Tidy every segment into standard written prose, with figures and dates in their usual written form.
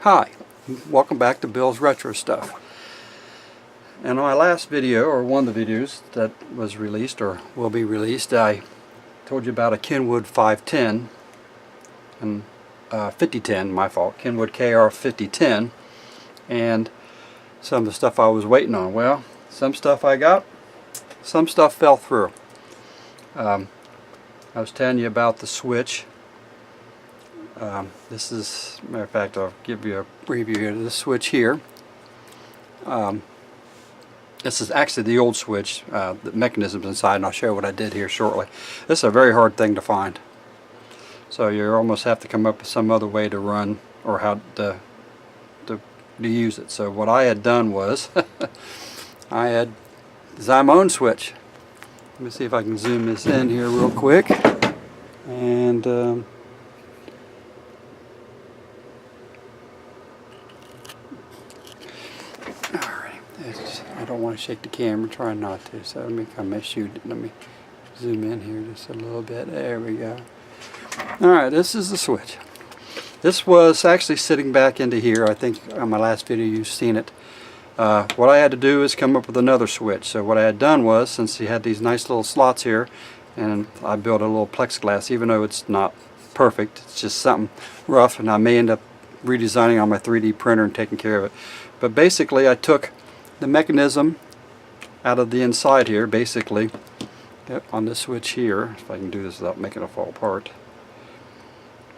Hi, welcome back to Bill's Retro Stuff. And on my last video, or one of the videos that was released or will be released, I told you about a Kenwood 510 and 5010, my fault, Kenwood KR 5010, and some of the stuff I was waiting on. Well, some stuff I got, some stuff fell through. I was telling you about the switch. This is, matter of fact, I'll give you a preview here. This switch here. This is actually the old switch, the mechanism's inside, and I'll show you what I did here shortly. This is a very hard thing to find. So you almost have to come up with some other way to run, or how to use it. So what I had done was, I had designed my own switch. Let me see if I can zoom this in here real quick. And I don't want to shake the camera, try not to, so let me zoom in here just a little bit. There we go. Alright, this is the switch. This was actually sitting back into here. I think on my last video you've seen it. What I had to do is come up with another switch. So what I had done was, since you had these nice little slots here, and I built a little plexiglass, even though it's not perfect, it's just something rough, and I may end up redesigning on my 3D printer and taking care of it. But basically I took the mechanism out of the inside here, basically, on this switch here, if I can do this without making it fall apart.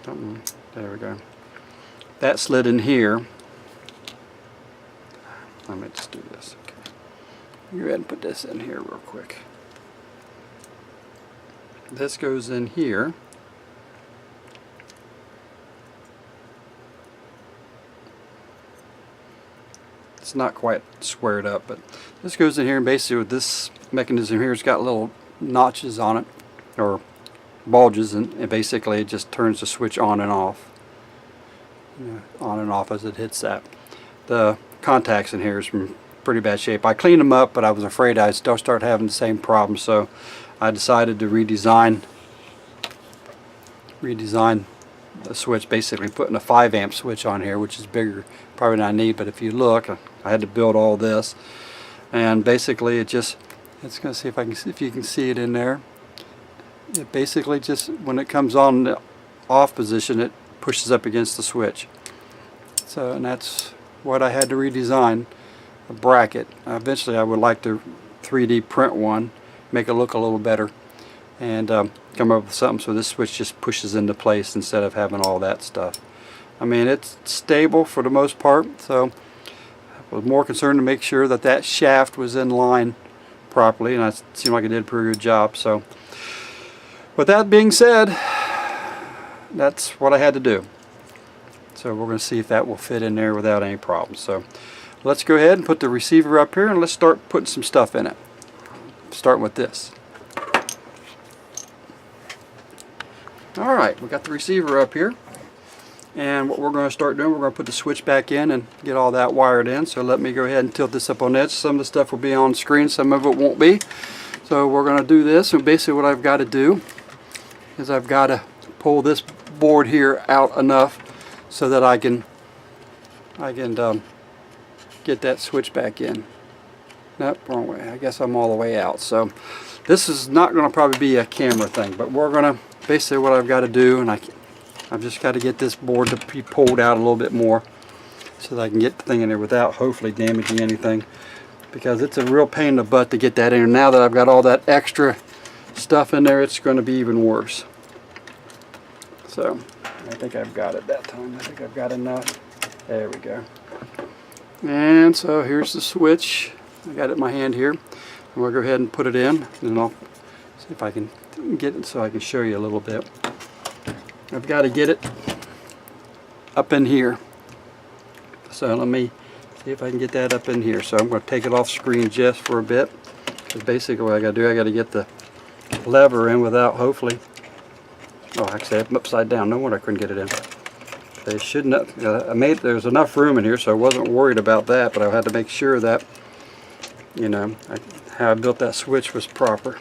There we go. That slid in here. Let me just do this. Okay. Go ahead and put this in here real quick. This goes in here. It's not quite squared up, but this goes in here, and basically with this mechanism here, it's got little notches on it, or bulges, and basically it just turns the switch on and off. On and off as it hits that. The contacts in here is in pretty bad shape. I cleaned them up, but I was afraid I'd still start having the same problem, so I decided to redesign the switch, basically putting a 5 amp switch on here, which is bigger probably than I need. But if you look, I had to build all this, and basically it's gonna see if you can see it in there. It basically just, when it comes on the off position, it pushes up against the switch. So, and that's what I had to redesign, a bracket. Eventually I would like to 3D print one, make it look a little better, and come up with something so this switch just pushes into place instead of having all that stuff. I mean, it's stable for the most part, so I was more concerned to make sure that that shaft was in line properly, and it seemed like I did a pretty good job. So with that being said, that's what I had to do. So we're going to see if that will fit in there without any problems. So let's go ahead and put the receiver up here, and let's start putting some stuff in it. Starting with this. Alright, we got the receiver up here, and what we're going to start doing, we're going to put the switch back in and get all that wired in. So let me go ahead and tilt this up on edge. Some of the stuff will be on screen, some of it won't be. So we're going to do this, and basically what I've got to do is I've got to pull this board here out enough so that I can get that switch back in. Nope, wrong way. I guess I'm all the way out. So this is not going to probably be a camera thing, but we're going to, basically what I've got to do, and I've just got to get this board to be pulled out a little bit more so that I can get the thing in there without hopefully damaging anything, because it's a real pain in the butt to get that in. And now that I've got all that extra stuff in there, it's going to be even worse. So I think I've got it that time. I think I've got enough. There we go. And so here's the switch. I got it in my hand here. I'm going to go ahead and put it in, and I'll see if I can get it so I can show you a little bit. I've got to get it up in here. So let me see if I can get that up in here. So I'm going to take it off screen just for a bit, because basically what I got to do, I got to get the lever in without, hopefully, oh, actually I'm upside down. No wonder I couldn't get it in. They shouldn't. There's enough room in here, so I wasn't worried about that, but I had to make sure that, you know, how I built that switch was proper.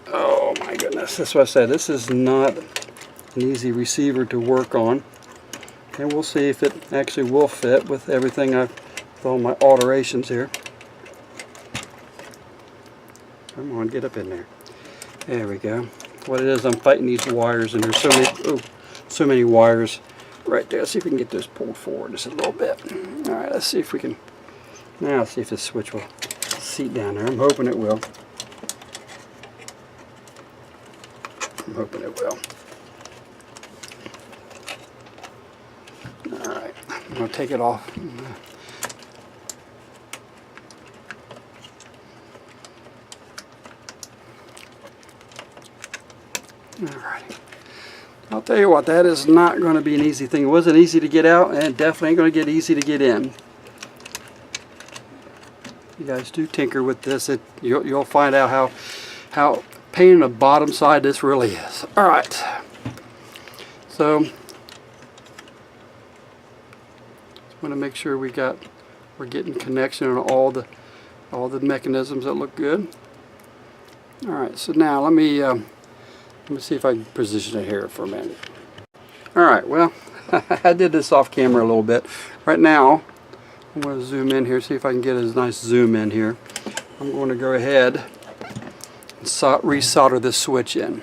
Oh my goodness, that's what I said. This is not an easy receiver to work on. and we'll see if it actually will fit with everything with all my alterations here. Come on, get up in there. There we go. What it is, I'm fighting these wires, and there's so many wires right there. Let's see if we can get this pulled forward just a little bit. All right, let's see if we can. Now let's see if this switch will seat down there. I'm hoping it will. I'm hoping it will. All right, I'm gonna take it off. Alrighty. I'll tell you what, that is not going to be an easy thing. It wasn't easy to get out, and it definitely ain't going to get easy to get in. You guys do tinker with this, you'll find out how pain in the bottom side this really is. Alright. So just want to make sure we're getting connection on all the mechanisms that look good. Alright, so now let me see if I can position it here for a minute. Alright, well, I did this off camera a little bit. Right now, I'm going to zoom in here, see if I can get a nice zoom in here. I'm going to go ahead and resolder this switch in.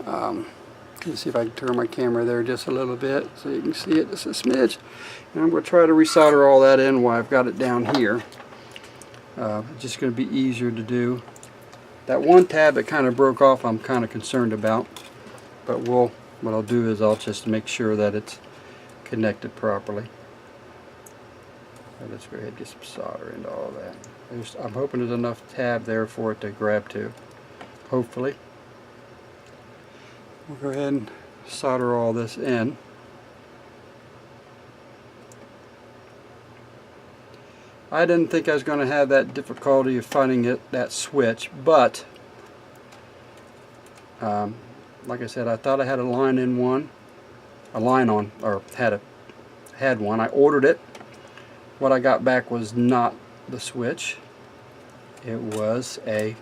Let's see if I can turn my camera there just a little bit so you can see it just a smidge. And I'm going to try to resolder all that in while I've got it down here. It's just going to be easier to do. That one tab that kind of broke off, I'm kind of concerned about, but what I'll do is I'll just make sure that it's connected properly. So let's go ahead and get some solder into all that. I'm hoping there's enough tab there for it to grab to. Hopefully. We'll go ahead and solder all this in. I didn't think I was going to have that difficulty of finding that switch, but like I said, I thought I had a line on, or had one. I ordered it. What I got back was not the switch. It was a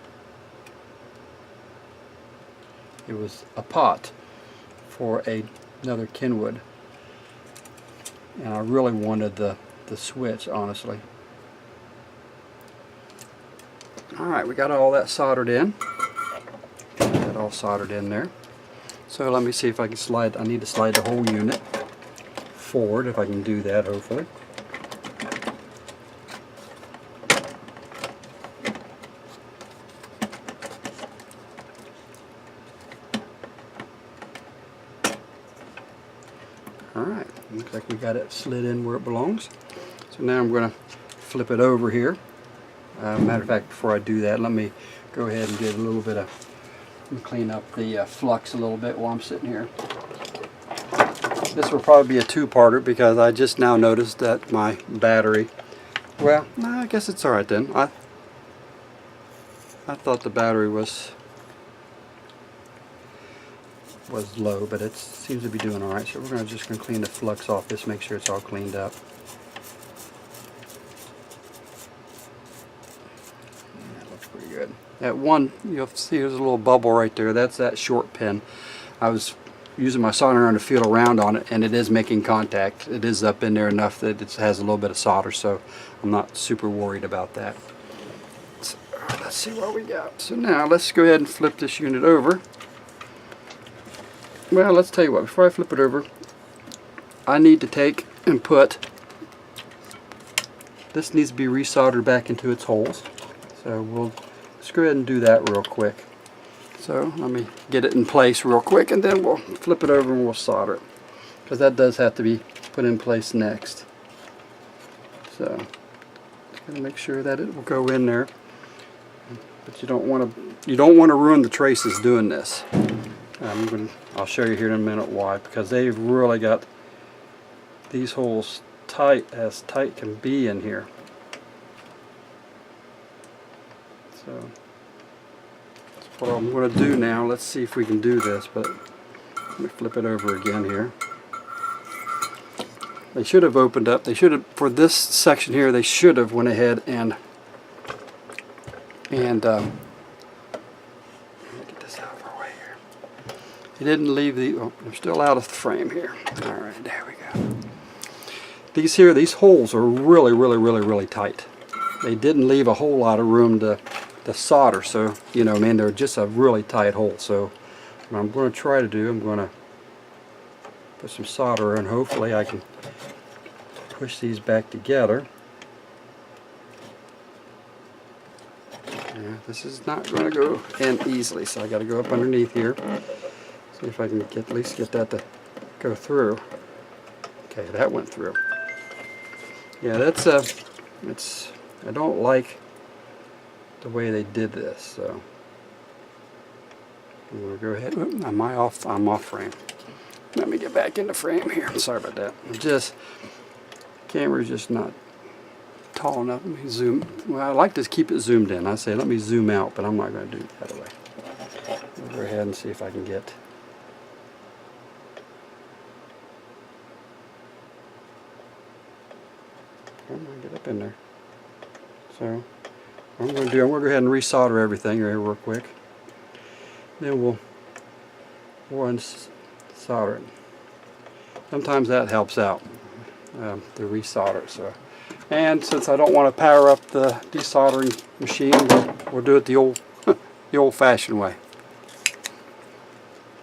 pot for another Kenwood, and I really wanted the switch, honestly. Alright, we got all that soldered in. Got that all soldered in there. So let me see if I can slide. I need to slide the whole unit forward, if I can do that, hopefully. Alright, looks like we got it slid in where it belongs. So now I'm going to flip it over here. Matter of fact, before I do that, let me go ahead and get a little bit of, clean up the flux a little bit while I'm sitting here. This will probably be a two-parter because I just now noticed that my battery, well, I guess it's alright then. I thought the battery was low, but it seems to be doing alright. So we're just going to clean the flux off this, make sure it's all cleaned up. Pretty good. That one, you'll see there's a little bubble right there. That's that short pin. I was using my soldering iron to feel around on it, and it is making contact. It is up in there enough that it has a little bit of solder, so I'm not super worried about that. So, let's see what we got. So now let's go ahead and flip this unit over. Well, let's tell you what, before I flip it over, I need to take and put, this needs to be resoldered back into its holes. So let's go ahead and do that real quick. So let me get it in place real quick, and then we'll flip it over and we'll solder it, because that does have to be put in place next. So just gotta make sure that it will go in there, but you don't want to ruin the traces doing this. I'll show you here in a minute why, because they've really got these holes tight as tight can be in here. So that's what I'm going to do now. Let's see if we can do this, but let me flip it over again here. They should have opened up. They should have, for this section here, they should have went ahead and let me get this out of our way here. They didn't leave the, oh, they're still out of the frame here. Alright, there we go. these holes are really tight. They didn't leave a whole lot of room to solder, so you know, man, they're just a really tight hole. So what I'm going to try to do, I'm going to put some solder in. Hopefully I can push these back together. Yeah, this is not going to go in easily, so I got to go up underneath here. See if I can at least get that to go through. Okay, that went through. Yeah, that's I don't like the way they did this, so I'm going to go ahead. Oop, I'm off frame. Let me get back into frame here. Sorry about that. Camera's just not tall enough. Let me zoom. Well, I like to keep it zoomed in. I say let me zoom out, but I'm not going to do it that way. I'll go ahead and see if I can get. Come on, get up in there. So what I'm going to do, I'm going to go ahead and resolder everything here real quick. Then we'll solder it. Sometimes that helps out, the resolder. So, and since I don't want to power up the desoldering machine, we'll do it the old-fashioned way.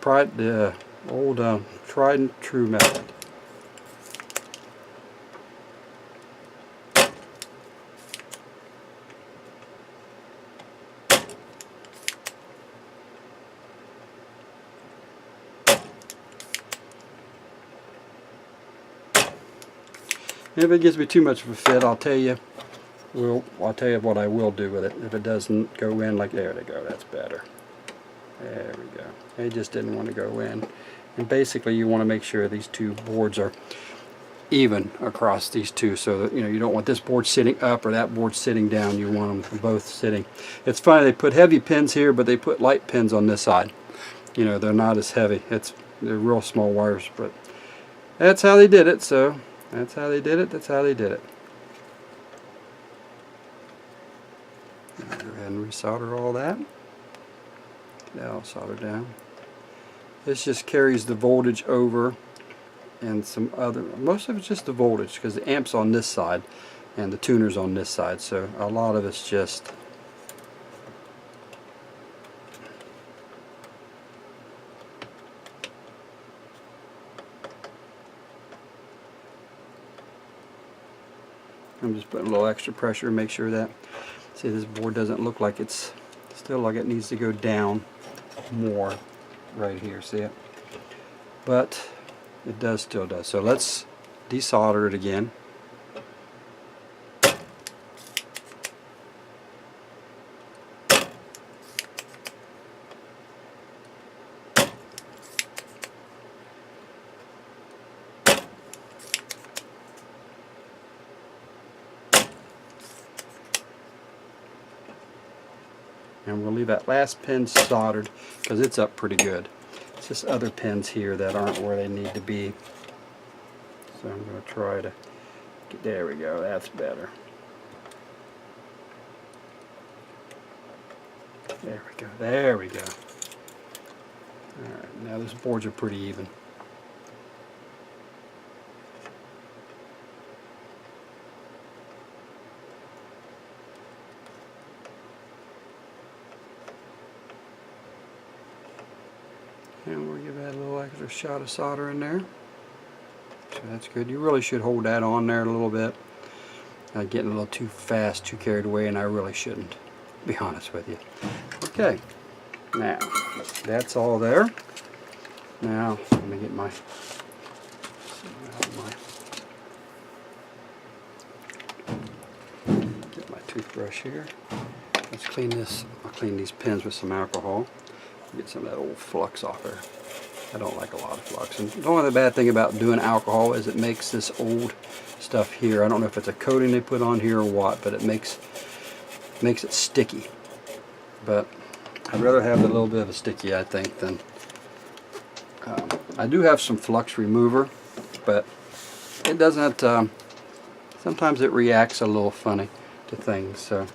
The old tried and true method. If it gives me too much of a fit, I'll tell you what I will do with it. If it doesn't go in, like there we go, that's better. There we go. It just didn't want to go in. And basically, you want to make sure these two boards are even across these two, so that you don't want this board sitting up or that board sitting down. You want them both sitting. It's funny, they put heavy pins here, but they put light pins on this side. They're not as heavy. They're real small wires, but that's how they did it. So. That's how they did it. That's how they did it. Go ahead and resolder all that. That'll solder down. This just carries the voltage over, and some other. Most of it's just the voltage because the amp's on this side, and the tuner's on this side. So a lot of it's just. I'm just putting a little extra pressure to make sure that, see, this board doesn't look like it's still like it needs to go down more right here, see it? But it still does. So let's desolder it again. And we'll leave that last pin soldered because it's up pretty good. It's just other pins here that aren't where they need to be. So I'm going to try to get, there we go, that's better. There we go, there we go. Alright, now those boards are pretty even. And we'll give that a little extra shot of solder in there. So that's good. You really should hold that on there a little bit. I'm getting a little too fast, too carried away, and I really shouldn't, to be honest with you. Okay, now that's all there. Now let me get my toothbrush here. Let's clean this. I'll clean these pins with some alcohol. Get some of that old flux off there. I don't like a lot of flux. And the only bad thing about doing alcohol is it makes this old stuff here. I don't know if it's a coating they put on here or what, but it makes it sticky. But I'd rather have a little bit of a sticky, I think, than I do have some flux remover, but it doesn't. Sometimes it reacts a little funny to things. So.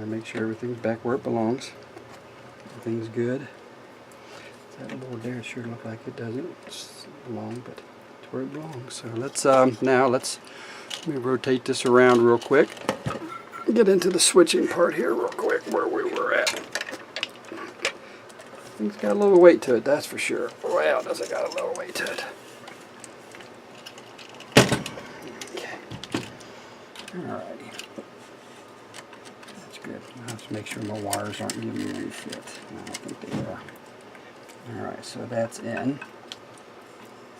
Make sure everything's back where it belongs. Everything's good. That little there sure look like it doesn't. It's long, but it's where it belongs. So let's let me rotate this around real quick. Get into the switching part here real quick where we were at. Thing's got a little weight to it, that's for sure. Wow, does it got a little weight to it. Okay. Alrighty. That's good. Now let's make sure my wires aren't giving me any fit. I don't think they are. Alright, so that's in.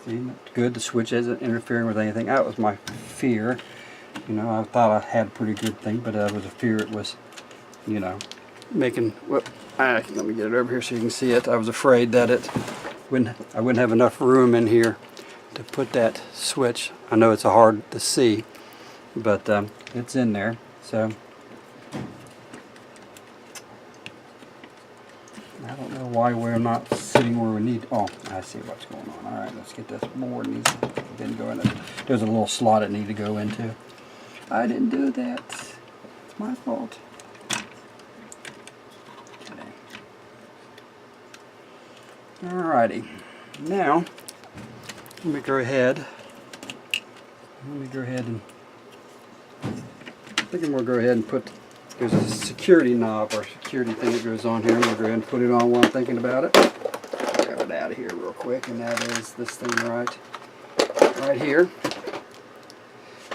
See, good. The switch isn't interfering with anything. That was my fear. You know, I thought I had a pretty good thing, but that was a fear it was, you know, making, whoop, let me get it over here so you can see it. I was afraid that I wouldn't have enough room in here to put that switch. I know it's hard to see, but it's in there. So I don't know why we're not sitting where we need. Oh, I see what's going on. All right, let's get this board. Didn't go in it. There's a little slot it needed to go into. I didn't do that. It's my fault. Okay. Alrighty. Now, let me go ahead. And I think I'm going to go ahead and put, there's a security knob or security thing that goes on here. I'm going to go ahead and put it on while I'm thinking about it. Grab it out of here real quick, and that is this thing right here.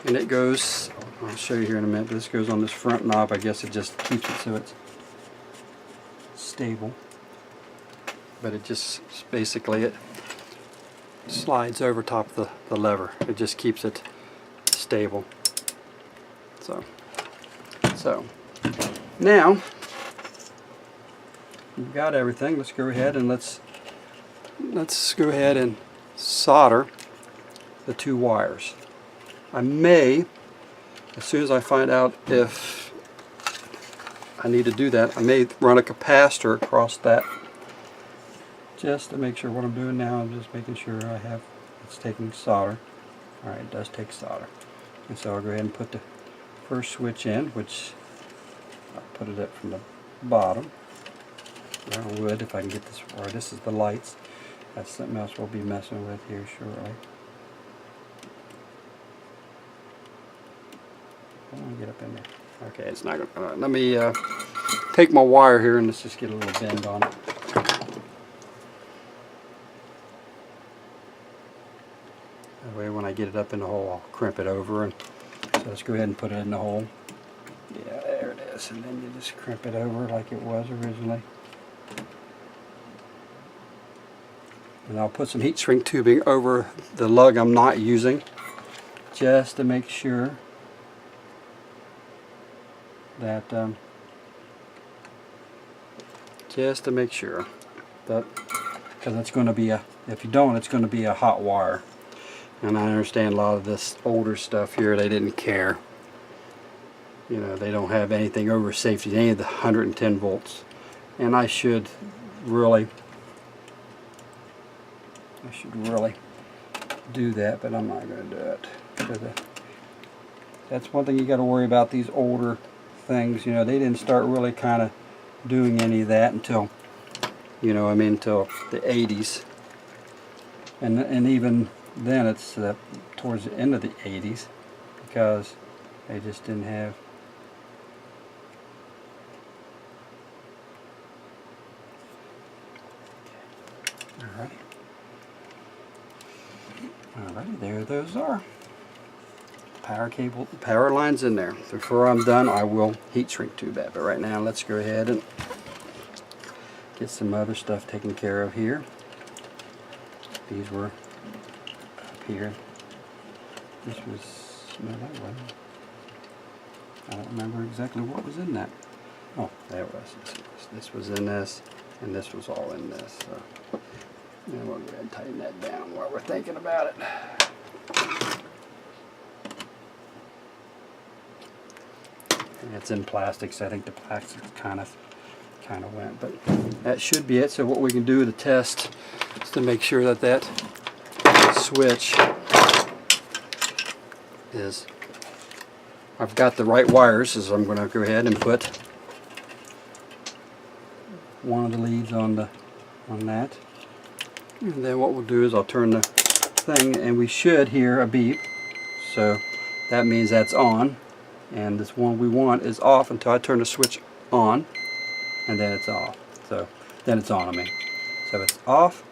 And it goes, I'll show you here in a minute, but this goes on this front knob. I guess it just keeps it so it's stable. But it just, basically it slides over top of the lever. It just keeps it stable. So now we've got everything. Let's go ahead and let's go ahead and solder the two wires. I may, as soon as I find out if I need to do that, I may run a capacitor across that just to make sure what I'm doing now. I'm just making sure it's taking solder. Alright, it does take solder. And so I'll go ahead and put the first switch in, which I'll put it up from the bottom. I would if I can get this, or this is the lights. That's something else we'll be messing with here shortly. I want to get up in there. Okay, it's not going to. Let me take my wire here and let's just get a little bend on it. That way when I get it up in the hole, I'll crimp it over. And so let's go ahead and put it in the hole. Yeah, there it is. And then you just crimp it over like it was originally. And I'll put some heat shrink tubing over the lug I'm not using just to make sure that that, because it's going to be if you don't, it's going to be a hot wire. And I understand a lot of this older stuff here, they didn't care. You know, they don't have anything over safety, any of the 110 volts. And I should really do that, but I'm not going to do it. Because that's one thing you got to worry about, these older things. You know, they didn't start really kind of doing any of that until, you know, I mean, until the 80s. And even then it's towards the end of the 80s, because they just didn't have Alrighty, there those are. Power cable, power lines in there. Before I'm done, I will heat shrink tube that. But right now, let's go ahead and get some other stuff taken care of here. These were up here. This was, no, that wasn't. I don't remember exactly what was in that. Oh, there it was. This was in this, and this was all in this. So, then we'll go ahead and tighten that down while we're thinking about it. And it's in plastic, so I think the plastic kind of went, but that should be it. So what we can do to test is to make sure that that switch is, I've got the right wires, so I'm going to go ahead and put one of the leads on that. And then what we'll do is I'll turn the thing, and we should hear a beep. So that means that's on. And this one we want is off until I turn the switch on. And then it's off. So then it's on, I mean. So it's off,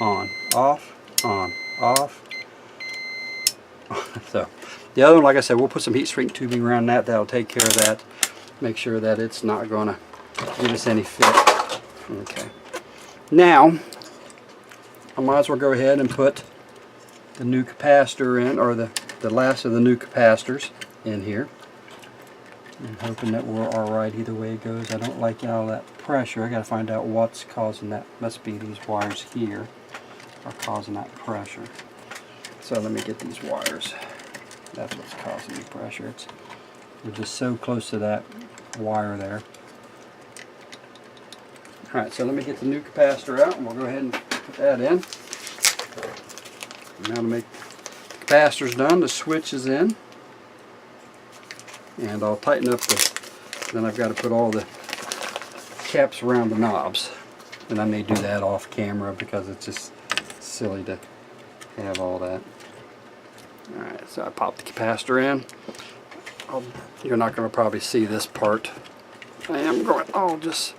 on, off, on, off. So the other one, like I said, we'll put some heat shrink tubing around that. That'll take care of that. Make sure that it's not going to give us any fit. Okay. Now, I might as well go ahead and put the new capacitor in, or the last of the new capacitors in here. I'm hoping that we're alright either way it goes. I don't like all that pressure. I got to find out what's causing that. Must be these wires here are causing that pressure. So let me get these wires. That's what's causing the pressure. We're just so close to that wire there. Alright, so let me get the new capacitor out and we'll go ahead and put that in. Now to make the capacitor's done, the switch is in. And I'll tighten up then I've got to put all the caps around the knobs. And I may do that off camera because it's just silly to have all that. Alright, so I popped the capacitor in. You're not going to probably see this part. I'm going to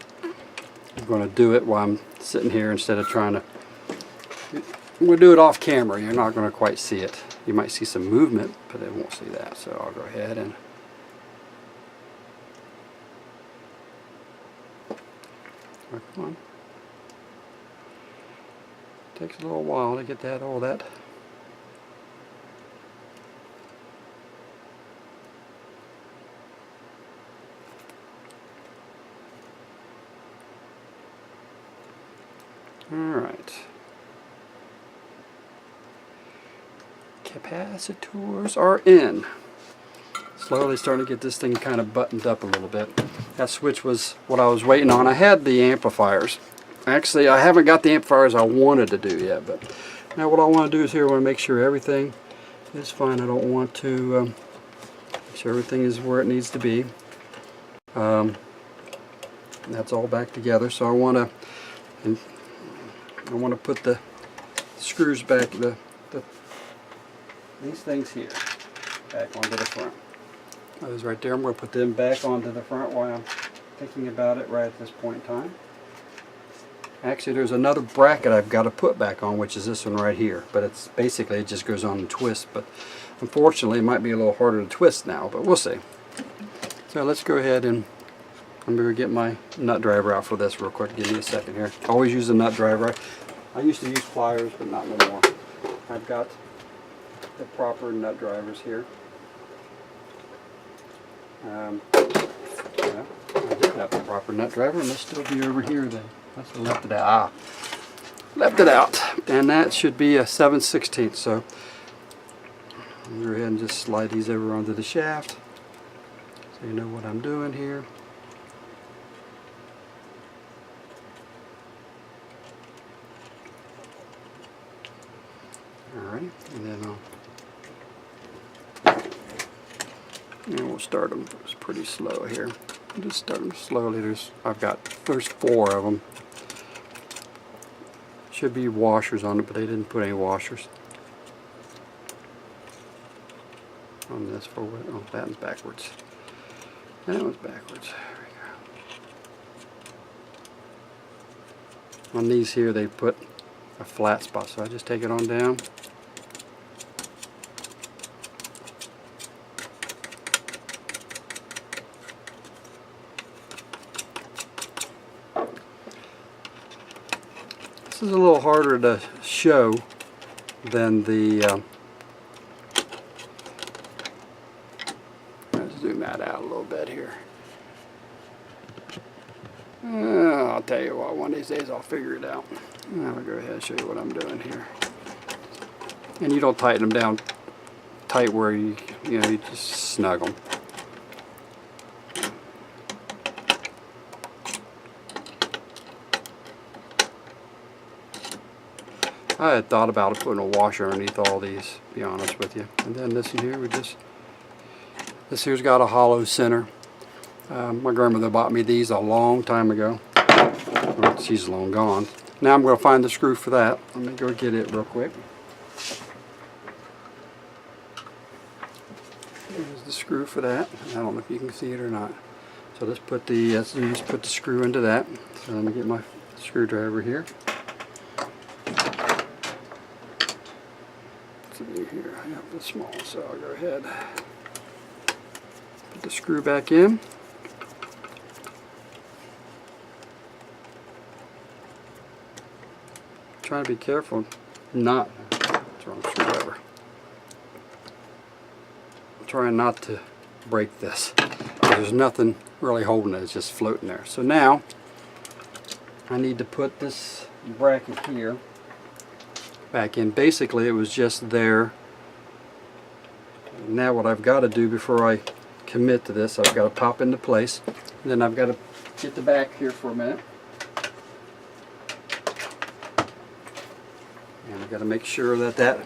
do it while I'm sitting here instead of trying to. We'll do it off camera. You're not going to quite see it. You might see some movement, but they won't see that. So I'll go ahead and. Oh, come on. Takes a little while to get that all that. Alright. Capacitors are in. Slowly starting to get this thing kind of buttoned up a little bit. That switch was what I was waiting on. I had the amplifiers. Actually, I haven't got the amplifiers I wanted to do yet, but now what I want to do is here I want to make sure everything is fine. I don't want to make sure everything is where it needs to be. That's all back together, so I want to put the screws back, these things here, back onto the front. Those right there, I'm going to put them back onto the front while I'm thinking about it right at this point in time. Actually, there's another bracket I've got to put back on, which is this one right here. But it's basically, it just goes on and twists. But unfortunately, it might be a little harder to twist now, but we'll see. So let's go ahead and I'm going to get my nut driver out for this real quick. Give me a second here. Always use a nut driver. I used to use pliers, but not no more. I've got the proper nut drivers here. Yeah, I did have the proper nut driver. It must still be over here then. Must have left it out. Left it out. And that should be a 7/16. So I'll go ahead and just slide these over onto the shaft so you know what I'm doing here. Alright, and then we'll start them pretty slow here. Just start them slowly. There's 4 of them. Should be washers on it, but they didn't put any washers on this forward. Oh, that one's backwards. That one's backwards. There we go. On these here, they put a flat spot, so I just take it on down. This is a little harder to show than the let's zoom that out a little bit here. I'll tell you what, one of these days I'll figure it out. I'll go ahead and show you what I'm doing here. And you don't tighten them down tight where you just snug them. I had thought about putting a washer underneath all these, to be honest with you. And then this here, this here's got a hollow center. My grandmother bought me these a long time ago. Well, she's long gone. Now I'm going to find the screw for that. Let me go get it real quick. Here's the screw for that. I don't know if you can see it or not. So let's put the screw into that. So let me get my screwdriver here. Let's see here. I have the small, so I'll go ahead. Put the screw back in. Trying to be careful, not. That's wrong screwdriver. I'm trying not to break this. There's nothing really holding it, it's just floating there. So now I need to put this bracket here back in. Basically it was just there. Now what I've got to do before I commit to this, I've got to pop into place. And then I've got to get the back here for a minute. And I've got to make sure that,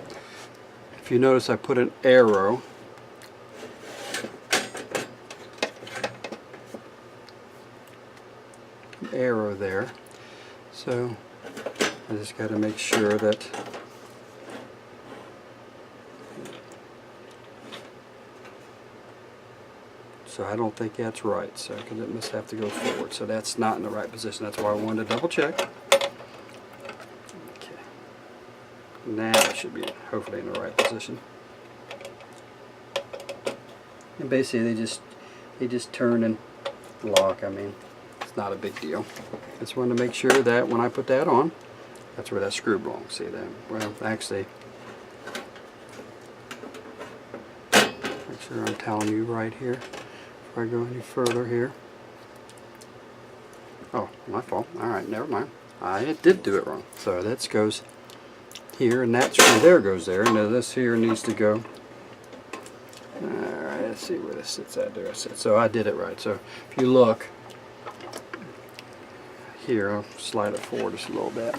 if you notice I put an arrow there. So I just got to make sure that so I don't think that's right, so because it must have to go forward, so that's not in the right position. That's why I wanted to double check. Okay, now it should be hopefully in the right position. And basically they just turn and lock. I mean, it's not a big deal. Just wanted to make sure that when I put that on, that's where that screw belongs. See that? Well, actually, make sure I'm telling you right here before I go any further here. Oh, my fault. Alright, never mind. I did do it wrong. So that goes here, and that screw there goes there, and this here needs to go. Alright, let's see where this sits at. There it sits. So I did it right. So if you look here, I'll slide it forward just a little bit.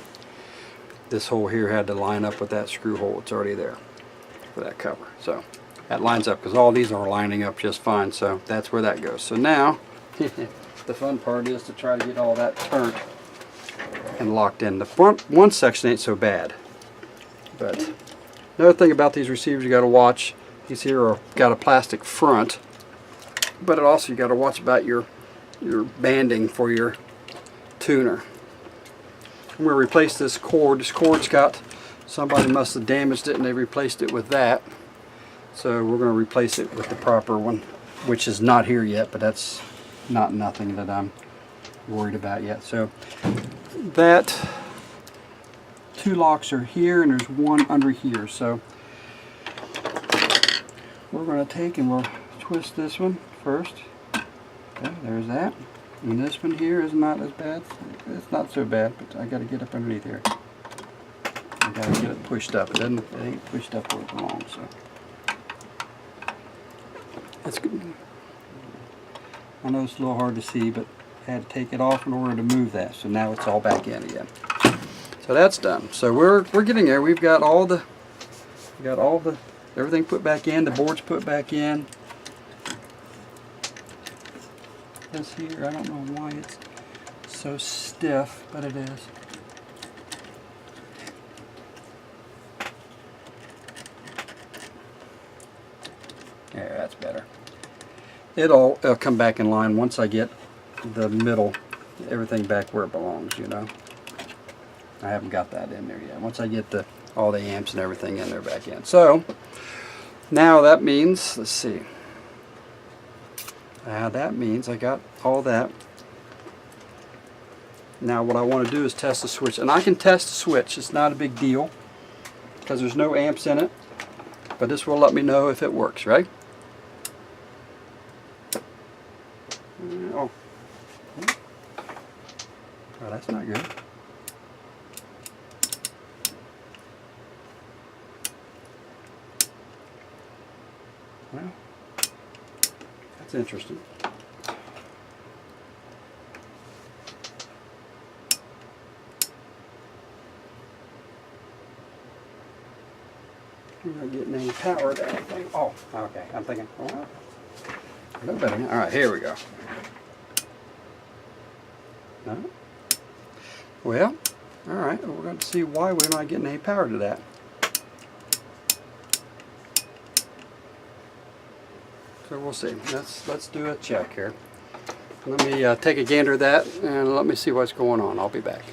This hole here had to line up with that screw hole. It's already there for that cover. So that lines up because all these are lining up just fine. So that's where that goes. So now the fun part is to try to get all that turned and locked in. The front one section ain't so bad. But another thing about these receivers you got to watch, these here are got a plastic front, but it also you got to watch about your banding for your tuner. I'm going to replace this cord. This cord's got, somebody must have damaged it and they replaced it with that. So we're going to replace it with the proper one, which is not here yet, but that's not nothing that I'm worried about yet. So that two locks are here and there's one under here. So we're going to take and we'll twist this one first. Okay, there's that. And this one here is not as bad. It's not so bad, but I got to get up underneath here. I got to get it pushed up. It ain't pushed up where it belongs. So that's good. I know it's a little hard to see, but I had to take it off in order to move that. So now it's all back in again. So that's done. So we're getting there. We've got everything put back in. The board's put back in. This here, I don't know why it's so stiff, but it is. Yeah, that's better. It'll come back in line once I get the middle, everything back where it belongs, you know. I haven't got that in there yet. Once I get all the amps and everything in there back in. So now that means, let's see. That means I got all that. Now what I want to do is test the switch. And I can test the switch. It's not a big deal because there's no amps in it. But this will let me know if it works, right? Oh, that's not good. Well, that's interesting. I'm not getting any power to anything. Oh, okay. I'm thinking, well, no better. All right, here we go. No? Well, Alright, well, we're going to see why we're not getting any power to that. So we'll see. Let's do a check here. Let me take a gander at that and let me see what's going on. I'll be back.